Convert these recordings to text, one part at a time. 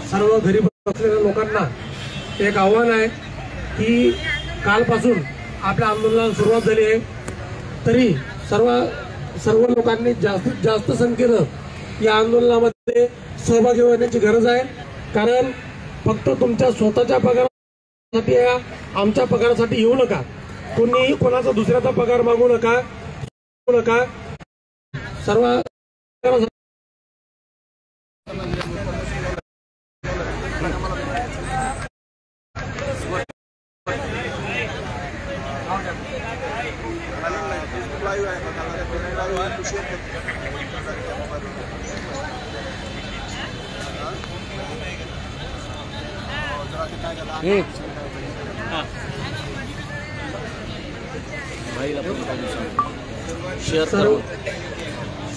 सर्व घरी बसलेल्या लोकांना एक आव्हान आहे की कालपासून आपल्या आंदोलनाला सुरुवात झाली आहे, तरी सर्व लोकांनी जास्तीत जास्त संख्येनं या आंदोलनामध्ये सहभागी होण्याची गरज आहे। कारण फक्त तुमच्या स्वतःच्या पगारासाठी या आमच्या पगारासाठी येऊ नका, कोणीही कोणाचा दुसऱ्याचा पगार मागू नका सर्व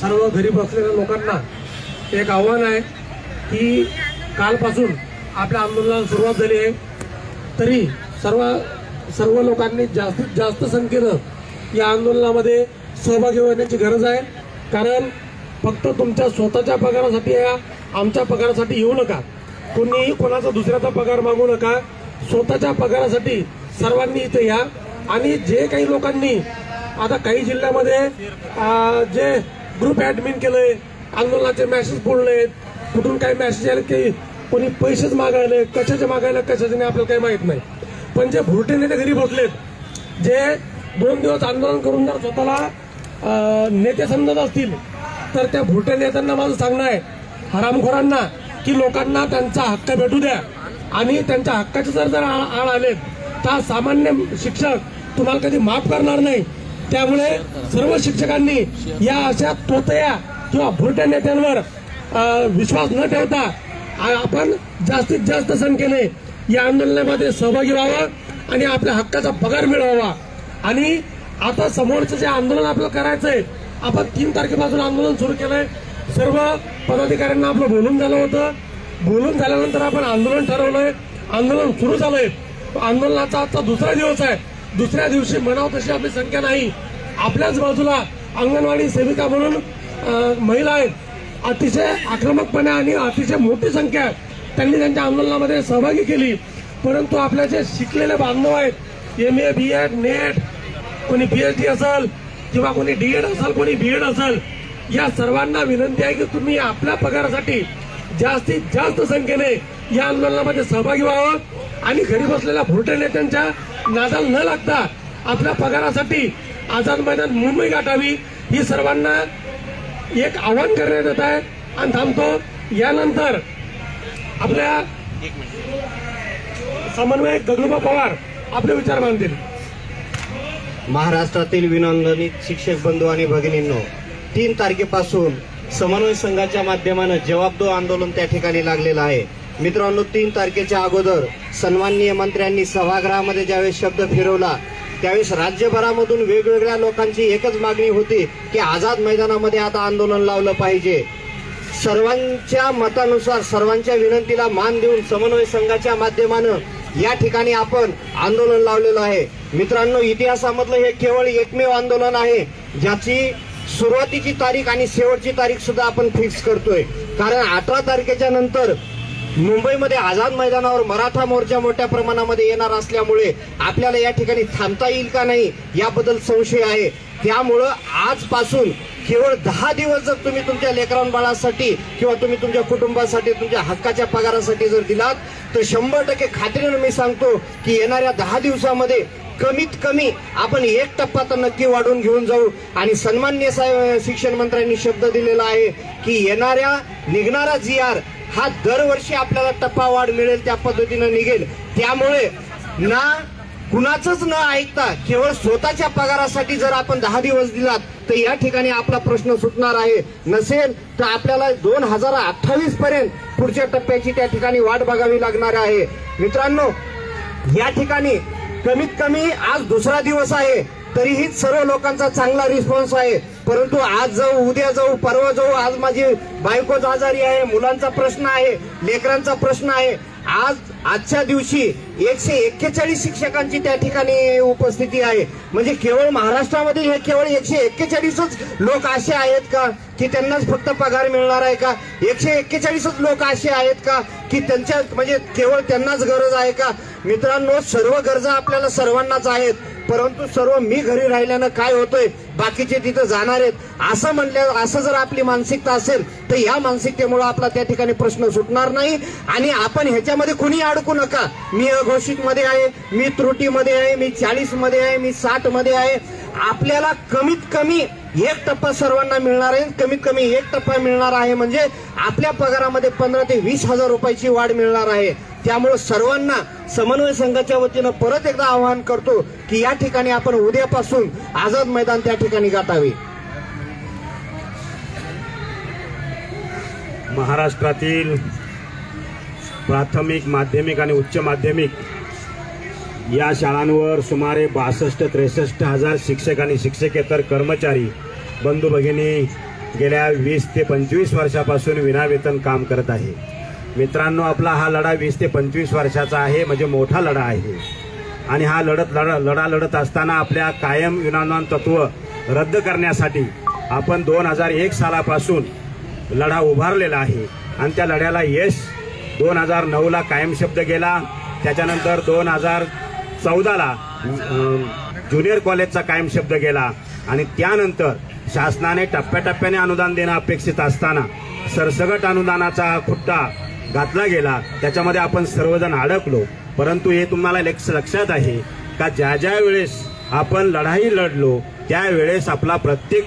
सर्व घरी बसलेल्या लोकांना एक आव्हान आहे की कालपासून आपल्या आंदोलनाला सुरुवात झाली आहे, तरी सर्व लोकांनी जास्तीत जास्त संख्येनं या आंदोलनामध्ये सहभागी होण्याची गरज आहे। कारण फक्त तुमच्या स्वतःच्या पगारासाठी या आमच्या पगारासाठी येऊ नका, कोणीही कोणाचा दुसऱ्याचा पगार मागू नका, स्वतःच्या पगारासाठी सर्वांनी इथे या। आणि जे काही लोकांनी आता काही जिल्ह्यामध्ये जे ग्रुप ऍडमिन केलंय, आंदोलनाचे मेसेज बोलले, कुठून काही मेसेज आले की कोणी पैसेच मागायले, कशाचे मागायला कशाचे नाही आपल्याला काही माहित नाही। पण जे भुरटे नेते घरी बसलेत, जे 2 दिवस आंदोलन करून जर स्वतःला नेते समजत असतील, तर त्या भुरटे नेत्यांना माझं सांगणं आहे, हरामखोरांना, की लोकांना त्यांचा हक्क भेटू द्या। आणि त्यांच्या हक्काचे जर आळ आलेत तर सामान्य शिक्षक तुम्हाला कधी माफ करणार नाही। त्यामुळे सर्व शिक्षकांनी या अशा तोतया किंवा भुरट्या नेत्यांवर विश्वास न ठेवता आपण जास्तीत जास्त संख्येने या आंदोलनामध्ये सहभागी व्हावं आणि आपल्या हक्काचा पगार मिळवावा। आणि आता समोरचं जे आंदोलन आपल्याला करायचंय, आपण 3 तारखेपासून आंदोलन सुरू केलंय, सर्व पदाधिकाऱ्यांना आपलं बोलून झालं होतं, बोलून झाल्यानंतर आपण आंदोलन ठरवलंय, आंदोलन सुरू झालंय। आंदोलनाचा आजचा 2रा दिवस आहे, 2ऱ्या दिवशी म्हणावं तशी आपली संख्या नाही। आपल्याच बाजूला अंगणवाडी सेविका म्हणून महिला आहेत, अतिशय आक्रमकपणे आणि अतिशय मोठी संख्या त्यांनी त्यांच्या आंदोलनामध्ये सहभागी केली। परंतु आपल्या जे शिकलेले बांधव आहेत, MA BEd नेट, कोणी PhD असेल किंवा कोणी DEd असेल, कोणी BEd असेल, या सर्वांना विनंती आहे की तुम्ही आपल्या पगारासाठी जास्तीत जास्त संख्येने या आंदोलनामध्ये सहभागी व्हावं आणि घरी बसलेल्या भुरटे नेत्यांच्या नादाला न लागता आपल्या पगारासाठी आझाद मैदान मुंबई गाठावी, ही सर्वांना एक आव्हान करण्यात येत आहे। आणि थांबतो, यानंतर आपल्या समन्वयक गगनूबा पवार आपले विचार मांडतील। महाराष्ट्रातील विनोंदनीत शिक्षक बंधू आणि भगिनींनो, 3 तारखेपासून समन्वय संघाच्या माध्यमाने जवाब दो आंदोलन त्या ठिकाणी लागलेलं आहे। मित्रांनो, 3 तारखेच्या अगोदर सन्माननीय मंत्र्यांनी सभागृहामध्ये ज्यावेळेस शब्द फिरवला, त्यावेळेस राज्यभरामधून वेगवेगळ्या लोकांची एकच मागणी होती की आझाद मैदानामध्ये आता आंदोलन लावलं पाहिजे। सर्वांच्या मतानुसार, सर्वांच्या विनंतीला मान देऊन समन्वय संघाच्या माध्यमानं या ठिकाणी आपण आंदोलन लावलेलं आहे। मित्रांनो, इतिहासामधलं हे केवळ एकमेव आंदोलन आहे ज्याची सुरुवातीची तारीख आणि शेवटची तारीख सुद्धा आपण फिक्स करतोय। कारण 18 तारखेच्या नंतर मुंबईमध्ये आझाद मैदानावर मराठा मोर्चा मोठ्या प्रमाणामध्ये येणार असल्यामुळे आपल्याला या ठिकाणी थांबता येईल का नाही याबद्दल संशय आहे। त्यामुळं आजपासून केवळ 10 दिवस जर तुम्ही तुमच्या लेकरांबाळासाठी किंवा तुम्ही तुमच्या कुटुंबासाठी तुमच्या हक्काच्या पगारासाठी जर दिलात, तर 100% खात्रीने मी सांगतो की येणाऱ्या 10 दिवसामध्ये कमीत कमी आपण 1 टप्पा तर नक्की वाढवून घेऊन जाऊ। आणि सन्माननीय शिक्षण मंत्र्यांनी शब्द दिलेला आहे की निघणारा GR हा दरवर्षी आपल्याला टप्पावाढ मिळेल त्या पद्धतीनं निघेल। त्यामुळे ना कुणाचंच न ऐकता केवळ स्वतःच्या पगारासाठी जर आपण 10 दिवस दिलात, तर या ठिकाणी आपला प्रश्न सुटणार आहे। नसेल तर आपल्याला 2028 पर्यंत पुढच्या टप्प्याची त्या ठिकाणी वाट बघावी लागणार आहे। मित्रांनो, या ठिकाणी कमीत कमी आज 2रा दिवस आहे, तरीही सर्व लोकांचा चांगला रिस्पॉन्स आहे। परंतु आज जाऊ, उद्या जाऊ, परवा जाऊ, आज माझी बायकोच आजारी आहे, मुलांचा प्रश्न आहे, लेकरांचा प्रश्न आहे, आज आजच्या दिवशी 141 शिक्षकांची त्या ठिकाणी उपस्थिती आहे. म्हणजे केवळ महाराष्ट्रामध्ये हे केवळ 141च लोक असे आहेत का की त्यांनाच फक्त पगार मिळणार आहे का? 141च लोक असे आहेत का की त्यांच्या म्हणजे केवळ त्यांनाच गरज आहे का? मित्रांनो, सर्व गरजा आपल्याला सर्वांनाच आहेत, परंतु सर्व मी घरी राहिल्यानं काय होतंय, बाकीचे तिथं जाणार आहेत असं म्हणलं, असं जर आपली मानसिकता असेल तर या मानसिकतेमुळे आपला त्या ठिकाणी प्रश्न सुटणार नाही. आणि आपण ह्याच्यामध्ये कुणी अडकू नका. मी अघोषित मध्ये आहे, मी त्रुटीमध्ये आहे, मी 40 मध्ये आहे, मी 60 मध्ये आहे. आपल्याला कमीत कमी 1 टप्पा सर्वांना मिळणार आहे. कमीत कमी 1 टप्पा मिळणार आहे म्हणजे आपल्या पगारामध्ये 15 ते 20 हजार रुपयाची वाढ मिळणार आहे. त्यामुळे सर्वांना समन्वय संघाच्या वतीनं परत एकदा आवाहन करतो की या ठिकाणी आपण उद्यापासून आझाद मैदान त्या ठिकाणी गाठावे. महाराष्ट्रातील प्राथमिक, माध्यमिक आणि उच्च माध्यमिक या शाळांवर सुमारे 62-63 हजार शिक्षक आणि शिक्षकेतर कर्मचारी बंधू भगिनी गेल्या 20 ते 25 वर्षापासून विनावेतन काम करत आहे. मित्रांनो, आपला हा लढा 20 ते 25 वर्षाचा आहे, म्हणजे मोठा लढा आहे. आणि हा लढा लढत असताना आपल्या कायम विनामान तत्व रद्द करण्यासाठी आपण 2001 सालापासून लढा उभारलेला आहे. आणि त्या लढ्याला यश 2009ला कायम शब्द गेला. त्याच्यानंतर 2014ला ज्युनियर कॉलेजचा कायम शब्द गेला. आणि त्यानंतर शासनाने टप्प्याटप्प्याने अनुदान देणं अपेक्षित असताना सरसगट अनुदानाचा खुट्टा घातला गेला. त्याच्यामध्ये आपण सर्वजण अडकलो. परंतु हे तुम्हाला लक्षात आहे का ज्या ज्या वेळेस आपण लढाई लढलो त्यावेळेस आपला प्रत्येक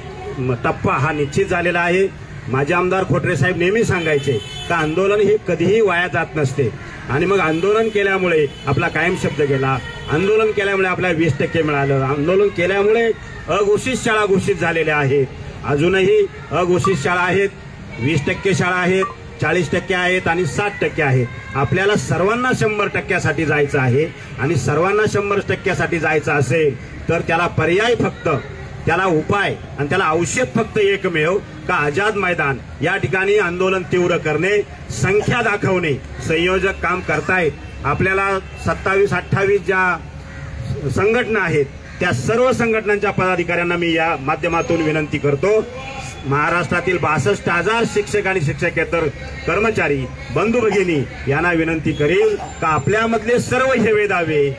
टप्पा हा निश्चित झालेला आहे. माझे आमदार खोटरे साहेब नेहमी सांगायचे का आंदोलन हे कधीही वाया जात नसते. आणि मग आंदोलन केल्यामुळे आपला कायम शब्द गेला, आंदोलन केल्यामुळे आपल्याला 20% मिळालं, आंदोलन केल्यामुळे अघोषित शाळा घोषित झालेल्या आहेत. अजूनही अघोषित शाळा आहेत, 20% शाळा आहेत, 40% आहेत आणि 60% आहेत. आपल्याला सर्वांना 100% जायचं आहे. आणि सर्वांना 100% जायचं असेल तर त्याला पर्याय फक्त, त्याला उपाय आणि त्याला औषध फक्त एकमेव का आझाद मैदान या ठिकाणी आंदोलन तीव्र करणे, संख्या दाखवणे. संयोजक काम करतायत. आपल्याला 27-28 ज्या संघटना आहेत त्या सर्व संघटनांच्या पदाधिकाऱ्यांना मी या माध्यमातून विनंती करतो, महाराष्ट्रातील 62,000 शिक्षक आणि शिक्षकेतर कर्मचारी बंधू भगिनी यांना विनंती करील का आपल्यामधले सर्व हेवे दावे,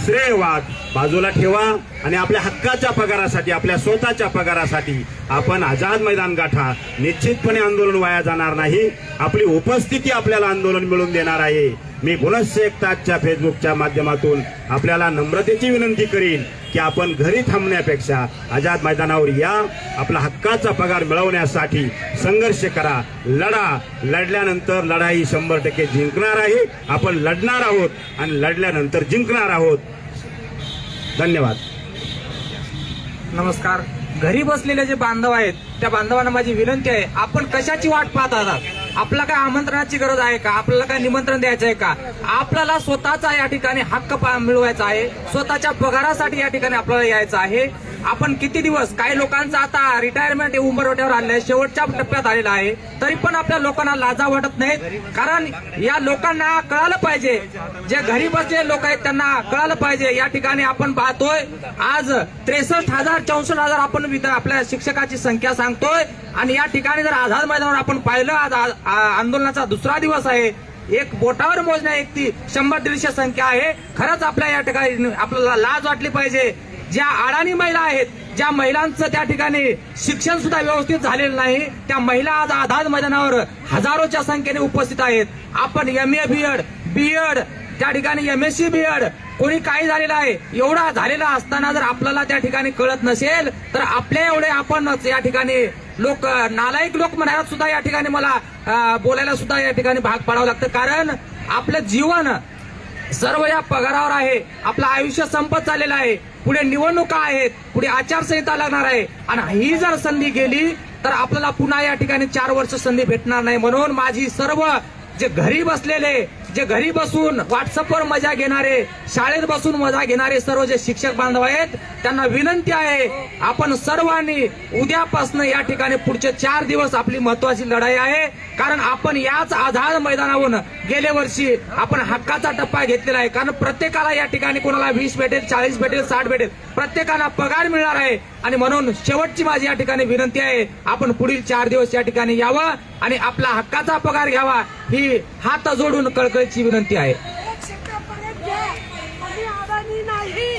श्रेयवाद बाजूला ठेवा आणि आपल्या हक्काच्या पगारासाठी, आपल्या स्वतःच्या पगारासाठी आपण आझाद मैदान गाठा. निश्चितपणे आंदोलन वाया जाणार नाही. आपली उपस्थिती आपल्याला आंदोलन मिळवून देणार आहे. मी पुनश्च एकताच्या फेसबुकच्या माध्यमातून आपल्याला नम्रतेची विनंती करीन की आपण घरी थांबण्यापेक्षा आझाद मैदानावर या. आपला हक्काचा पगार मिळवण्यासाठी संघर्ष करा, लढा. लढल्यानंतर लढाई 100% जिंकणार आहे. आपण लढणार आहोत आणि लढल्यानंतर जिंकणार आहोत. धन्यवाद. नमस्कार. घरी बसलेले जे बांधव आहेत त्या बांधवांना माझी विनंती आहे, आपण कशाची वाट पाहत आहात? आपला काय आमंत्रणाची गरज आहे का? आपल्याला काय निमंत्रण द्यायचं आहे का? आपल्याला स्वतःचा या ठिकाणी हक्क मिळवायचा आहे. स्वतःच्या पगारासाठी या ठिकाणी आपल्याला यायचं आहे. आपण किती दिवस, काही लोकांचं आता रिटायरमेंट उंबरवट्यावर आलेलं आहे, शेवटच्या टप्प्यात आलेला आहे, तरी पण आपल्या लोकांना लाजा वाटत नाहीत. कारण या लोकांना कळालं पाहिजे, जे घरी बसलेले लोक आहेत त्यांना कळालं पाहिजे. या ठिकाणी आपण पाहतोय आज 63,000-64,000 आपण आपल्या शिक्षकाची संख्या सांगतोय. आणि या ठिकाणी जर आझाद मैदानावर आपण पाहिलं, आज आंदोलनाचा दुसरा दिवस आहे. एक बोटावर मोजण्या एक ती 100-150 संख्या आहे. खरंच आपल्या या ठिकाणी आपल्याला लाज वाटली पाहिजे. ज्या अडाणी महिला आहेत, ज्या महिलांचं त्या ठिकाणी शिक्षण सुद्धा व्यवस्थित झालेलं नाही, त्या महिला आज आझाद मैदानावर हजारोच्या संख्येने उपस्थित आहेत. आपण MA BEd, BEd, त्या ठिकाणी MSc BEd, कोणी काही झालेलं आहे, एवढा झालेला असताना जर आपल्याला त्या ठिकाणी कळत नसेल तर आपल्या एवढे आपण या ठिकाणी लोक, नालायक लोक म्हणायला सुद्धा या ठिकाणी मला बोलायला सुद्धा या ठिकाणी भाग पाडावं लागतं. कारण आपलं जीवन सर्व या पगारावर आहे. आपलं आयुष्य संपत चाललेलं आहे. पुढे निवडणुका आहेत, पुढे आचारसंहिता लागणार आहे. आणि ही जर संधी गेली तर आपल्याला पुन्हा या ठिकाणी 4 वर्ष संधी भेटणार नाही. म्हणून माझी सर्व जे घरी बसलेले जे घरी बसून व्हॉट्सअपवर मजा घेणारे, शाळेत बसून मजा घेणारे सर्व जे शिक्षक बांधव आहेत त्यांना विनंती आहे, आपण सर्वांनी उद्यापासून या ठिकाणी पुढचे 4 दिवस आपली महत्वाची लढाई आहे. कारण आपण याच आझाद मैदानावरून गेल्या वर्षी आपण हक्काचा टप्पा घेतलेला आहे. कारण प्रत्येकाला या ठिकाणी कोणाला 20 भेटेल, 40 भेटेल, 60 भेटेल, प्रत्येकाला पगार मिळणार आहे. आणि म्हणून शेवटची माझी या ठिकाणी विनंती आहे, आपण पुढील 4 दिवस या ठिकाणी यावं आणि आपला हक्काचा पगार घ्यावा, ही हात जोडून कळकळीची विनंती आहे. एक शब्द परत घ्या, आम्ही अडाणी नाही.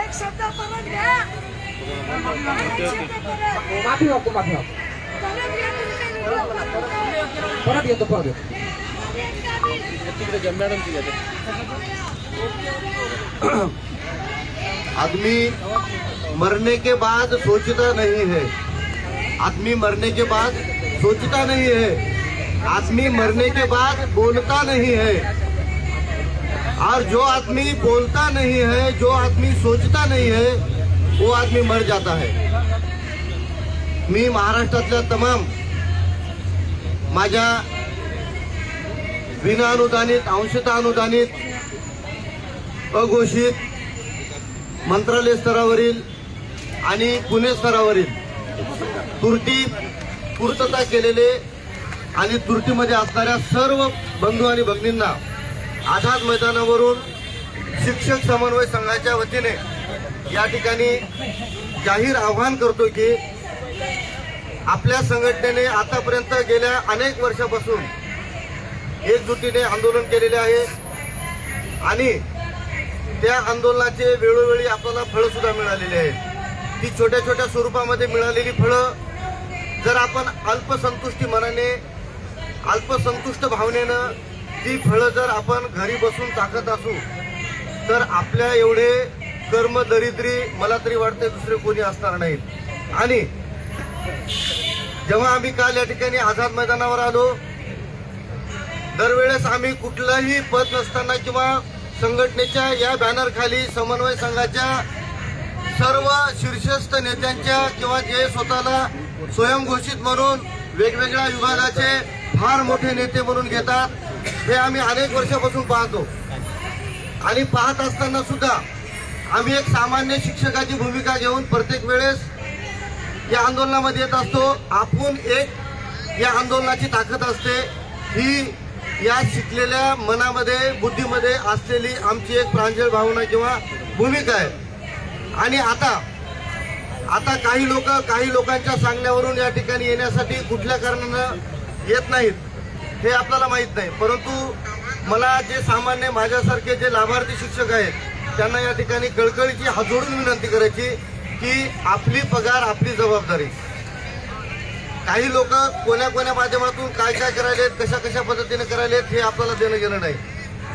एक शब्द परत घ्या. एक शब्द परत. माफी मागतो, माफी मागतो. परत घ्या तुमचे व्हिडिओ. परत येतो, परत येतो. आदमी मरने के बाद सोचता नहीं है, आदमी मरने के बाद सोचता नहीं है, आदमी मरने के बाद बोलता नहीं है, और जो आदमी बोलता नहीं है, जो आदमी सोचता नहीं है, वो आदमी मर जाता है. मी महाराष्ट्रातल्या तमाम माझ्या विनाअनुदानित, अंशतः अनुदानित, अघोषित मंत्रालय स्तरावरील आणि पुणे स्तरावरील पूर्तता केलेले आणि तुर्तीमध्ये असणाऱ्या सर्व बंधू आणि भगिनींना आझाद मैदानावरून शिक्षक समन्वय संघाच्या वतीने या ठिकाणी जाहीर आवाहन करतो की आपल्या संघटनेने आतापर्यंत गेल्या अनेक वर्षापासून एकजुटीने आंदोलन केलेले आहे आणि त्या आंदोलनाचे वेळोवेळी आपल्याला फळं सुद्धा मिळालेली आहेत. ती छोट्या छोट्या स्वरूपामध्ये मिळालेली फळं जर आपण अल्पसंतुष्टी मनाने, अल्पसंतुष्ट भावनेनं ती फळं जर आपण घरी बसून टाकत असू तर आपल्या एवढे कर्मदरिद्री मला तरी वाटते दुसरे कोणी असणार नाहीत. आणि जेव्हा आम्ही काल या ठिकाणी आझाद मैदानावर आलो, दरवेळेस आम्ही कुठलंही पद नसताना किंवा संघटनेच्या या बॅनर खाली समन्वय संघाच्या सर्व शीर्षस्थ नेत्यांच्या किंवा जे स्वतःला स्वयंघोषित म्हणून वेगवेगळ्या विभागाचे फार मोठे नेते म्हणून घेतात, हे आम्ही अनेक वर्षापासून पाहतो. आणि पाहत असताना सुद्धा आम्ही एक सामान्य शिक्षकाची भूमिका घेऊन प्रत्येक वेळेस या आंदोलनामध्ये येत असतो. आपण एक या आंदोलनाची ताकद असते, ही या शिकलेल्या मनामध्ये, बुद्धीमध्ये असलेली आमची एक प्रांजळ भावना किंवा भूमिका आहे. आणि आता काही लोकांच्या सांगण्यावरून या ठिकाणी येण्यासाठी कुठल्या कारणानं येत नाहीत हे आपल्याला माहीत नाही. परंतु मला जे सामान्य माझ्यासारखे जे लाभार्थी शिक्षक आहेत त्यांना या ठिकाणी कळकळीची हात जोडून विनंती करायची की आपली पगार, आपली जबाबदारी. काही लोक कोण्या माध्यमातून काय करायलेत, कशा पद्धतीने करायलेत हे आपल्याला देणं घेणं नाही.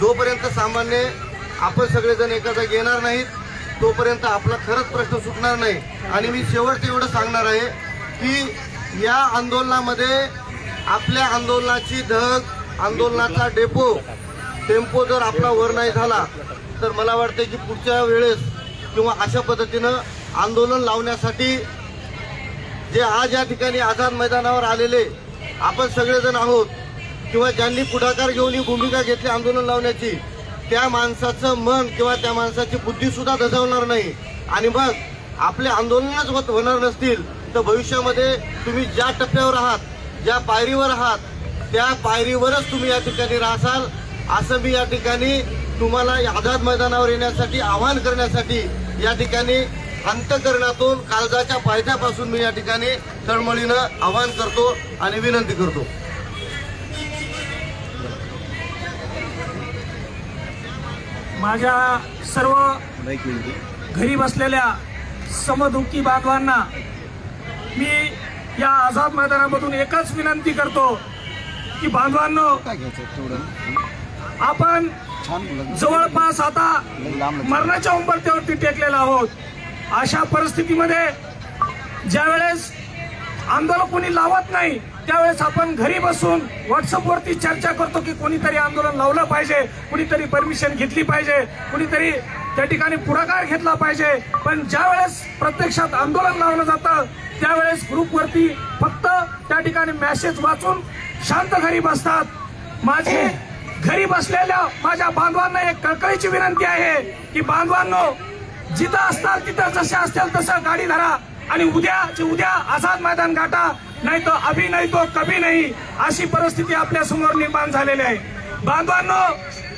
जोपर्यंत सामान्य आपण सगळेजण एका जागी येणार नाहीत तोपर्यंत आपला खरंच प्रश्न सुटणार नाही. आणि मी शेवटचं एवढं सांगणार आहे की या आंदोलनामध्ये आपल्या आंदोलनाची धग, आंदोलनाचा टेम्पो जर आपला वर नाही झाला तर मला वाटतं की पुढच्या वेळेस किंवा अशा पद्धतीनं आंदोलन लावण्यासाठी जे आज या ठिकाणी आझाद मैदानावर आलेले आपण सगळेजण आहोत किंवा ज्यांनी पुढाकार घेऊन ही भूमिका घेतली आंदोलन लावण्याची, त्या माणसाचं मन किंवा त्या माणसाची बुद्धी सुद्धा दजावणार नाही. आणि मग आपले आंदोलनच होणार नसतील तर भविष्यामध्ये तुम्ही ज्या टप्प्यावर आहात, ज्या पायरीवर आहात, त्या पायरीवरच तुम्ही या ठिकाणी राहसाल. असं मी या ठिकाणी तुम्हाला आझाद मैदानावर येण्यासाठी आवाहन करण्यासाठी या ठिकाणी अंतःकरणातून, काळजाच्या पायथ्यापासून मी या ठिकाणी तळमळीनं आवाहन करतो आणि विनंती करतो. माझ्या सर्व घरी बसलेल्या समदुःखी बांधवांना मी या आझाद मैदानामधून एकच विनंती करतो की बांधवांनो, आपण जवळपास आता मरणाच्या उंबरठ्यावरती टेकलेलो आहोत. अशा परिस्थितीमध्ये ज्यावेळेस आंदोलन कोणी लावत नाही त्यावेळेस आपण घरी बसून व्हॉट्सअपवरती चर्चा करतो की कोणीतरी आंदोलन लावलं पाहिजे, कुणीतरी परमिशन घेतली पाहिजे, कुणीतरी त्या ठिकाणी पुढाकार घेतला पाहिजे. पण ज्यावेळेस प्रत्यक्षात आंदोलन लावलं जातं त्यावेळेस ग्रुपवरती फक्त त्या ठिकाणी मेसेज वाचून शांत घरी बसतात. माझी घरी बसलेल्या माझ्या बांधवांना एक कळकळीची विनंती आहे की बांधवांनो, जिथं असताल तिथं जसे असतील तसं गाडी धरा आणि उद्याची उद्या आझाद मैदान गाठा, नाही तर अभी नाही तो कभी नाही, अशी परिस्थिती आपल्या समोर निर्माण झालेली आहे. बांधवांनो,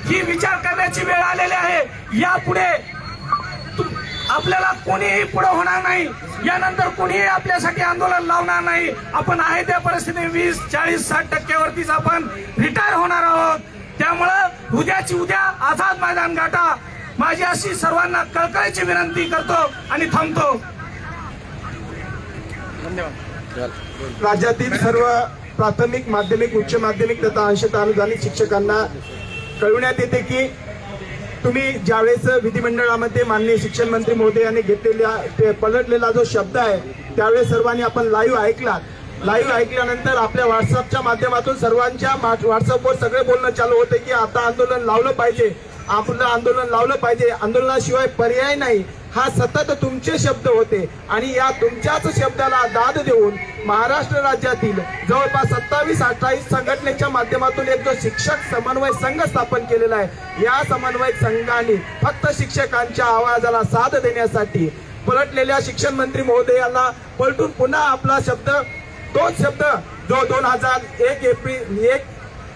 ही विचार करण्याची वेळ आलेली आहे. यापुढे आपल्याला कोणीही पुढे होणार नाही, यानंतर कोणीही आपल्यासाठी आंदोलन लावणार नाही. आपण आहे त्या परिस्थितीत 20, 40, 60% आपण रिटायर होणार आहोत. त्यामुळं उद्याची उद्या आझाद मैदान गाठा, माझी अशी सर्वांना कळकळीची विनंती करतो आणि थांबतो. राज्यातील सर्व प्राथमिक, माध्यमिक, उच्च माध्यमिक तथा अंशतः अनुदानित शिक्षकांना कळविण्यात येते की तुम्ही ज्यावेळेस विधिमंडळामध्ये माननीय शिक्षण मंत्री महोदयांनी घेतलेला पलटलेला जो शब्द आहे त्यावेळेस सर्वांनी आपण लाईव्ह ऐकला. लाईव्ह ऐकल्यानंतर आपल्या व्हॉट्सअपच्या माध्यमातून सर्वांच्या व्हॉट्सअपवर सगळे बोलणं चालू होते की आता आंदोलन लावलं पाहिजे, आपलं आंदोलन लावलं पाहिजे, आंदोलनाशिवाय पर्याय नाही. हा सतत तुमचे शब्द होते आणि या तुमच्याच शब्दाला दाद देऊन महाराष्ट्र राज्यातील जवळपास 27-28 संघटनेच्या माध्यमातून एक जो शिक्षक समन्वय संघ स्थापन केलेला आहे, या समन्वय संघाने फक्त शिक्षकांच्या आवाजाला साथ देण्यासाठी पलटलेल्या शिक्षण मंत्री महोदयांना पलटून पुन्हा आपला शब्द, तोच शब्द जो 1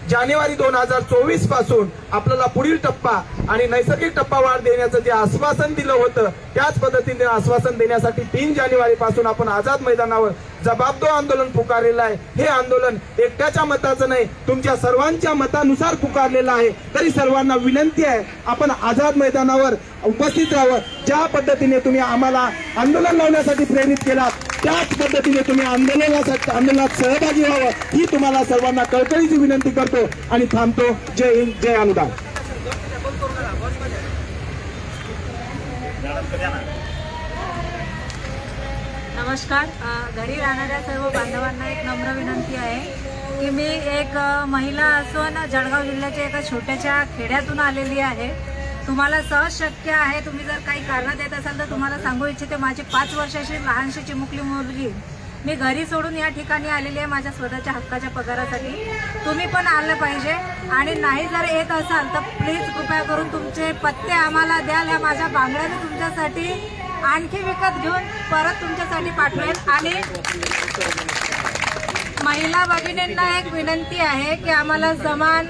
जानेवारी 2024 पासून आपल्याला पुढील टप्पा आणि नैसर्गिक टप्पावाढ देण्याचं जे आश्वासन दिलं होतं त्याच पद्धतीने आश्वासन देण्यासाठी 3 जानेवारी पासून आपण आझाद मैदानावर जबाबदो आंदोलन पुकारलेलं आहे. हे आंदोलन एकट्याच्या मताचं नाही, तुमच्या सर्वांच्या मतानुसार पुकारलेलं आहे. तरी सर्वांना विनंती आहे, आपण आझाद मैदानावर उपस्थित राहावं. ज्या पद्धतीने तुम्ही आम्हाला आंदोलन लावण्यासाठी प्रेरित केलात त्याच पद्धतीने तुम्ही आंदोलनात सहभागी व्हावं ही तुम्हाला सर्वांना कळकळीची विनंती करतो आणि थांबतो. जय हिंद, जय अनुदान. नमस्कार. घरी राहणाऱ्या सर्व बांधवांना एक नम्र विनंती आहे की मी एक महिला असून जळगाव जिल्ह्याच्या एका छोट्याशा खेड्यातून आलेली आहे. तुम्हाला सहज शक्य आहे, तुम्ही जर काही कारण देत असाल तर तुम्हाला सांगू इच्छिते, माझी 5 वर्षाची लहानशी चिमुकली मुलगी मी घरी सोडून या ठिकाणी आलेली आहे माझ्या स्वतःच्या हक्काच्या पगारासाठी. तुम्ही पण आलं पाहिजे आणि नाही जर येत असाल तर प्लीज कृपया करून तुमचे पत्ते आम्हाला द्याल. ह्या माझ्या बांगड्या मी तुमच्यासाठी आणखी विकत घेऊन परत तुमच्यासाठी पाठवेल. आणि महिला भगिनींना एक विनंती आहे की आम्हाला समान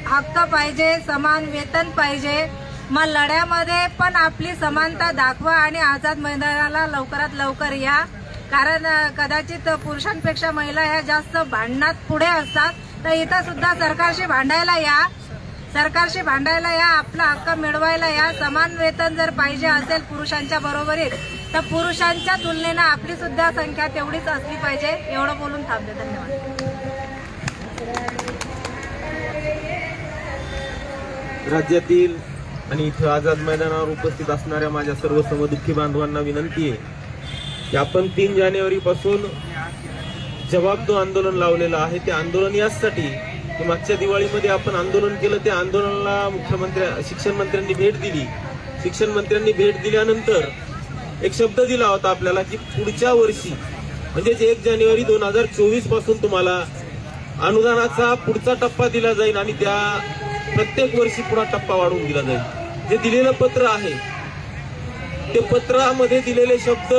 हक्क पाहिजे, समान वेतन पाहिजे. मग लढ्यामध्ये पण आपली समानता दाखवा आणि आझाद मैदानाला लवकरात लवकर या, कारण कदाचित पुरुषांपेक्षा महिला ह्या जास्त भांडणात पुढे असतात. तर इथं सुद्धा सरकारशी भांडायला या, सरकारशी भांडायला या, आपला हक्क मिळवायला या. समान वेतन जर पाहिजे असेल पुरुषांच्या बरोबरीत तर पुरुषांच्या तुलनेनं आपली सुद्धा संख्या तेवढीच असली पाहिजे. एवढं बोलून थांबते. धन्यवाद. राज्यातील आणि इथं आझाद मैदानावर उपस्थित असणाऱ्या माझ्या सर्व समदुःखी बांधवांना विनंती आहे की आपण 3 जानेवारी पासून जबाबदो आंदोलन लावलेलं आहे. ते आंदोलन याचसाठी की मागच्या दिवाळीमध्ये आपण आंदोलन केलं, त्या आंदोलनाला शिक्षण मंत्र्यांनी भेट दिली. शिक्षण मंत्र्यांनी भेट दिल्यानंतर एक शब्द दिला होता आपल्याला की पुढच्या वर्षी म्हणजेच 1 जानेवारी 2024 पासून तुम्हाला अनुदानाचा पुढचा टप्पा दिला जाईल आणि त्या प्रत्येक वर्षी पुढा टप्पा वाढवून दिला जाईल. जे दिलेलं पत्र आहे ते पत्रामध्ये दिलेले शब्द,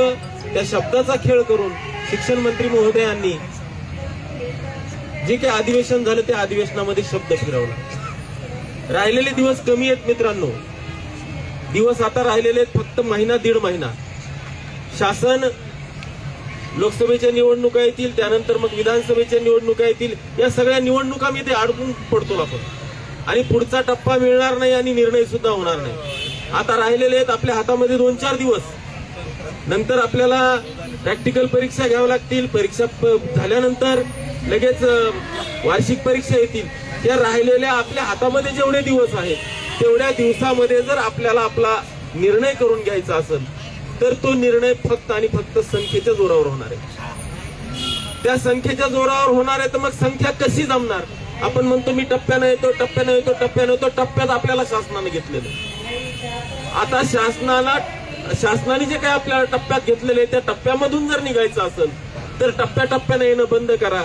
त्या शब्दाचा खेळ करून शिक्षण मंत्री महोदयांनी जे काही अधिवेशन झालं त्या अधिवेशनामध्ये शब्द फिरवला. राहिलेले दिवस कमी आहेत मित्रांनो, दिवस आता राहिलेले आहेत फक्त महिना 1.5 महिना. शासन लोकसभेच्या निवडणुका येतील, त्यानंतर मग विधानसभेच्या निवडणुका येतील. या सगळ्या निवडणुका मी ते अडकून पडतो आपण आणि पुढचा टप्पा मिळणार नाही आणि निर्णय सुद्धा होणार नाही. आता राहिलेले आहेत आपल्या हातामध्ये 2-4 दिवस. नंतर आपल्याला प्रॅक्टिकल परीक्षा घ्याव्या लागतील. परीक्षा झाल्यानंतर लगेच वार्षिक परीक्षा येतील. त्या राहिलेल्या आपल्या हातामध्ये जेवढे दिवस आहेत तेवढ्या दिवसामध्ये जर आपल्याला आपला निर्णय करून घ्यायचा असेल तर तो निर्णय फक्त आणि फक्त संख्येच्या जोरावर होणार आहे. त्या संख्येच्या जोरावर होणार आहे तर मग संख्या कशी जमणार? आपण म्हणतो मी टप्प्यानं येतो, टप्प्यानं येतो, टप्प्यानं येतो. टप्प्यात आपल्याला शासनाने घेतलेलं. आता शासनाने जे काही आपल्याला टप्प्यात घेतलेले त्या टप्प्यामधून जर निघायचं असेल तर टप्प्याटप्प्याने येणं बंद करा.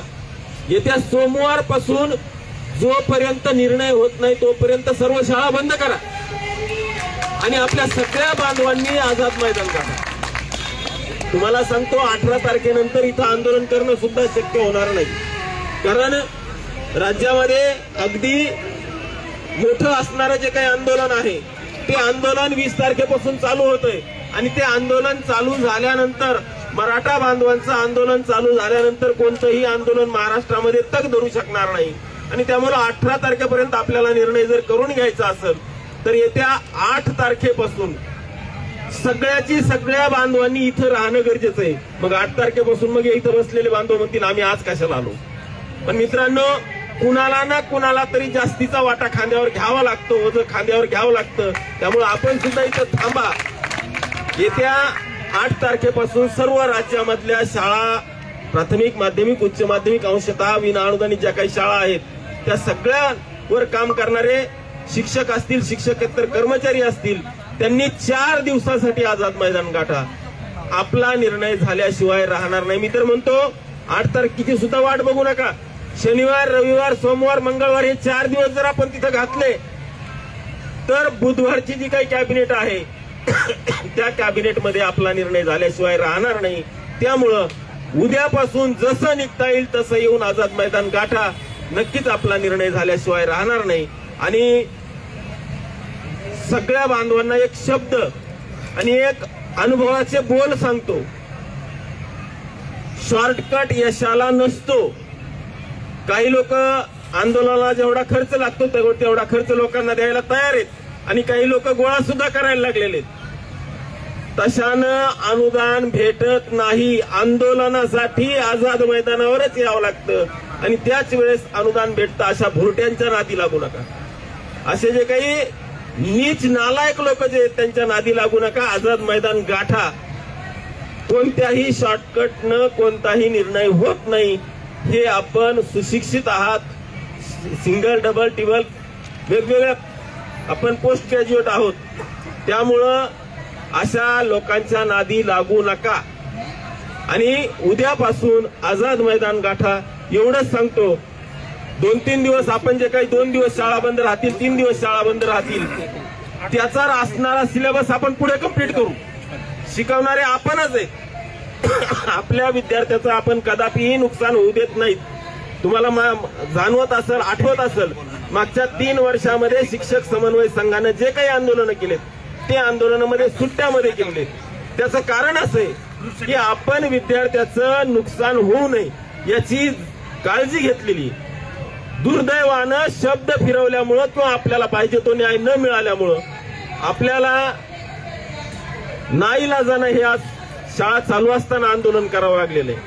येत्या सोमवारपासून जोपर्यंत निर्णय होत नाही तोपर्यंत सर्व शाळा बंद करा आणि आपल्या सगळ्या बांधवांनी आझाद मैदान काढा. तुम्हाला सांगतो 18 तारखेनंतर इथं आंदोलन करणं सुद्धा शक्य होणार नाही. कारण राज्यामध्ये अगदी मोठं असणारं जे काही आंदोलन आहे ते आंदोलन 20 तारखेपासून चालू होतंय आणि ते आंदोलन चालू झाल्यानंतर मराठा बांधवांचं आंदोलन चालू झाल्यानंतर कोणतंही आंदोलन महाराष्ट्रामध्ये तग धरू शकणार नाही. आणि त्यामुळे 18 तारखेपर्यंत आपल्याला निर्णय जर करून घ्यायचा असेल तर येत्या 8 तारखेपासून सगळ्या बांधवांनी इथं राहणं गरजेचं आहे. मग 8 तारखेपासून मग इथं बसलेले बांधव म्हणतील आम्ही आज कशाला आलो. पण मित्रांनो, कुणाला ना कुणाला तरी जास्तीचा वाटा खांद्यावर घ्यावा लागतो, ओझं खांद्यावर घ्यावं लागतं. त्यामुळे आपण सुद्धा इथं थांबा. येत्या 8 तारखेपासून सर्व राज्यामधल्या शाळा, प्राथमिक, माध्यमिक, उच्च माध्यमिक, अंशतः विनाअनुदानित ज्या काही शाळा आहेत त्या सगळ्यावर काम करणारे शिक्षक असतील, शिक्षकेतर कर्मचारी असतील, त्यांनी 4 दिवसासाठी आझाद मैदान गाठा. आपला निर्णय झाल्याशिवाय राहणार नाही. मी तर म्हणतो 8 तारखेची सुद्धा वाट बघू नका. शनिवार, रविवार, सोमवार, मंगळवार हे 4 दिवस जर आपण तिथं घातले तर बुधवारची जी काही कॅबिनेट आहे त्या कॅबिनेटमध्ये आपला निर्णय झाल्याशिवाय राहणार नाही. त्यामुळं उद्यापासून जसं निघता येईल तसं येऊन आझाद मैदान गाठा. नक्कीच आपला निर्णय झाल्याशिवाय राहणार नाही. आणि सगळ्या बांधवांना एक शब्द आणि एक अनुभवाचे बोल सांगतो, शॉर्टकट यशाला नसतो. काही लोक आंदोलनाला जेवढा खर्च लागतो तेवढा खर्च लोकांना द्यायला तयार आहेत आणि काही लोक गोळा सुद्धा करायला लागलेले आहेत. तशानं अनुदान भेटत नाही. आंदोलनासाठी आझाद मैदानावरच यावं लागतं आणि त्याच वेळेस अनुदान भेटतं. अशा भुरट्यांच्या नादी लागू नका. असे जे काही नीच नालायक लोक जे आहेत त्यांच्या नादी लागू नका. आझाद मैदान गाठा. कोणत्याही शॉर्टकटनं कोणताही निर्णय होत नाही. हे आपण सुशिक्षित आहात. सिंगल, डबल, टिबल वेगवेगळ्या आपण पोस्ट ग्रॅज्युएट आहोत. त्यामुळं अशा लोकांच्या नादी लागू नका आणि उद्यापासून आझाद मैदान गाठा. एवढंच सांगतो. 2-3 दिवस आपण जे काही 2 दिवस शाळा बंद राहतील, 3 दिवस शाळा बंद राहतील, त्याचा असणारा सिलेबस आपण पुढे कंप्लीट करू. शिकवणारे आपणच आहे. आपल्या विद्यार्थ्याचं आपण कदापिही नुकसान होऊ देत नाहीत. तुम्हाला जाणवत असेल, आठवत असेल, मागच्या 3 वर्षामध्ये शिक्षक समन्वय संघानं जे काही आंदोलनं केलेत ते आंदोलनामध्ये सुट्ट्यामध्ये केले. त्याचं कारण असं आहे की आपण विद्यार्थ्याचं नुकसान होऊ नये याची काळजी घेतलेली. दुर्दैवानं शब्द फिरवल्यामुळं किंवा आपल्याला पाहिजे तो न्याय न मिळाल्यामुळं आपल्याला नाईलाजानं हे आज शाळा चालू असताना आंदोलन करावं लागलेलं आहे.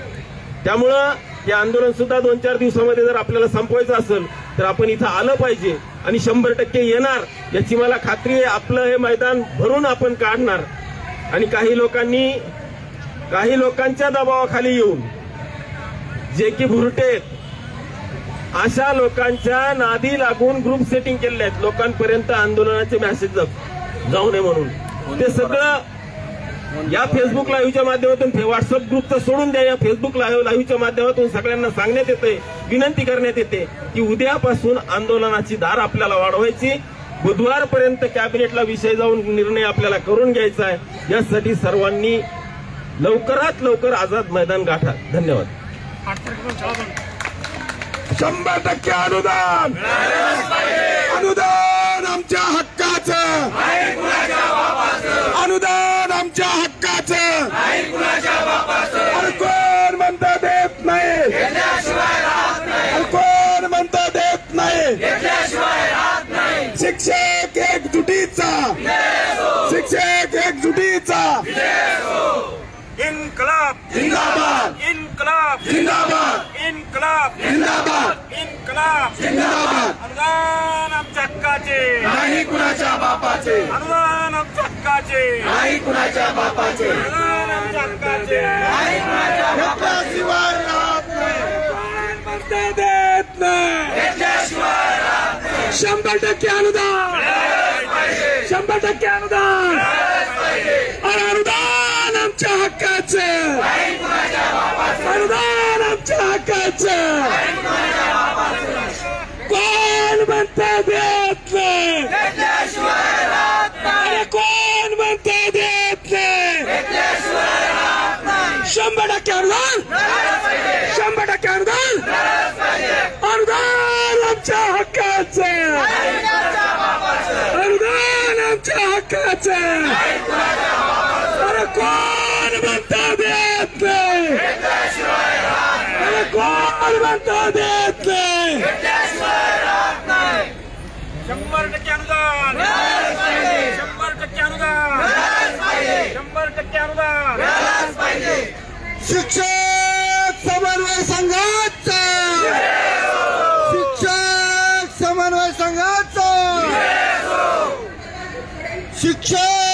त्यामुळं हे आंदोलन सुद्धा 2-4 दिवसामध्ये जर आपल्याला संपवायचं असेल तर आपण इथं आलं पाहिजे आणि 100% येणार याची मला खात्री आहे. आपलं हे मैदान भरून आपण काढणार आणि काही लोकांच्या दबावाखाली येऊन जे की भुरटे आहेत अशा लोकांच्या नादी लागून ग्रुप सेटिंग केलेले आहेत. लोकांपर्यंत आंदोलनाचे मेसेज जाऊ नये म्हणून ते सगळं या फेसबुक लाईव्हच्या माध्यमातून, व्हॉट्सअप ग्रुपचं सोडून द्या, या फेसबुक लाईव्हच्या माध्यमातून सगळ्यांना सांगण्यात येते, विनंती करण्यात येते की उद्यापासून आंदोलनाची धार आपल्याला वाढवायची. बुधवारपर्यंत कॅबिनेटला विषय जाऊन निर्णय आपल्याला करून घ्यायचा आहे. यासाठी सर्वांनी लवकरात लवकर आझाद मैदान गाठा. धन्यवाद. 100% अनुदान, अनुदान आमच्या हक्काचं, अनुदान आमच्या हक्काचं. अरे कोण म्हणतं देत नाही, कोण म्हणतं देत नाही. शिक्षक एकजुटीचा, शिक्षक एकजुटीचा. इन्कलाब जिंदाबाद, इन्कलाब जिंदाबाद, इन्कलाब जिंदाबाद, इन्कलाब जिंदाबाद. अनुदान आमच्या हक्काचे, नाही कुणाच्या बापाचे, अनुदान आमच्या हक्काचे, नाही कुणाच्या बापाचे. अनुदान आमच्या हक्काचे. घेतल्याशिवाय राहत नाही, म्हणते देत नाही. 100% अनुदान, 100% अनुदान. अरे अनुदान आमच्या हक्काचं, अनुदान आमच्या हक्काचं. कोण अनुदान 100% अनुदान अनुदान आमच्या हक्काचं अनुदान आमच्या हक्काचं अरे कोण म्हणता देत नाही अरे कोण म्हणता देत नाही 100% अनुदान 100% अनुदान 100% अनुदान शिक्षक समन्वय संघाचा शिक्षक समन्वय संघाचा शिक्षक